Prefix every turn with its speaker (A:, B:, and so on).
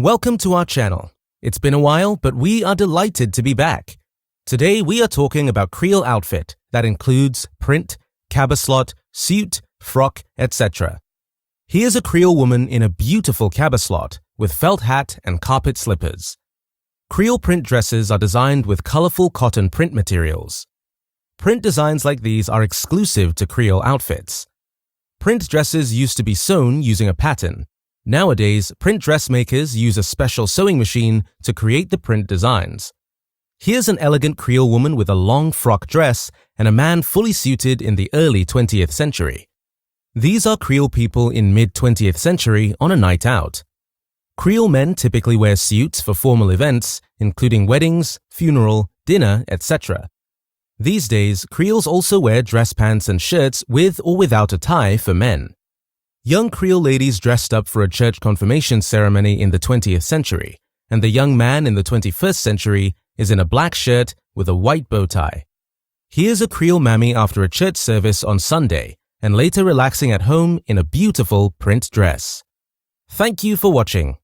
A: Welcome to our channel. It's been a while, but we are delighted to be back. Today we are talking about Creole outfit that includes print, cabaslot, suit, frock, etc. Here's a Creole woman in a beautiful cabaslot with felt hat and carpet slippers. Creole print dresses are designed with colorful cotton print materials. Print designs like these are exclusive to Creole outfits. Print dresses used to be sewn using a pattern. Nowadays, print dressmakers use a special sewing machine to create the print designs. Here's an elegant Creole woman with a long frock dress and a man fully suited in the early 20th century. These are Creole people in mid-20th century on a night out. Creole men typically wear suits for formal events, including weddings, funeral, dinner, etc. These days, Creoles also wear dress pants and shirts with or without a tie for men. Young Creole ladies dressed up for a church confirmation ceremony in the 20th century, and the young man in the 21st century is in a black shirt with a white bow tie. Here's a Creole mammy after a church service on Sunday and later relaxing at home in a beautiful print dress. Thank you for watching.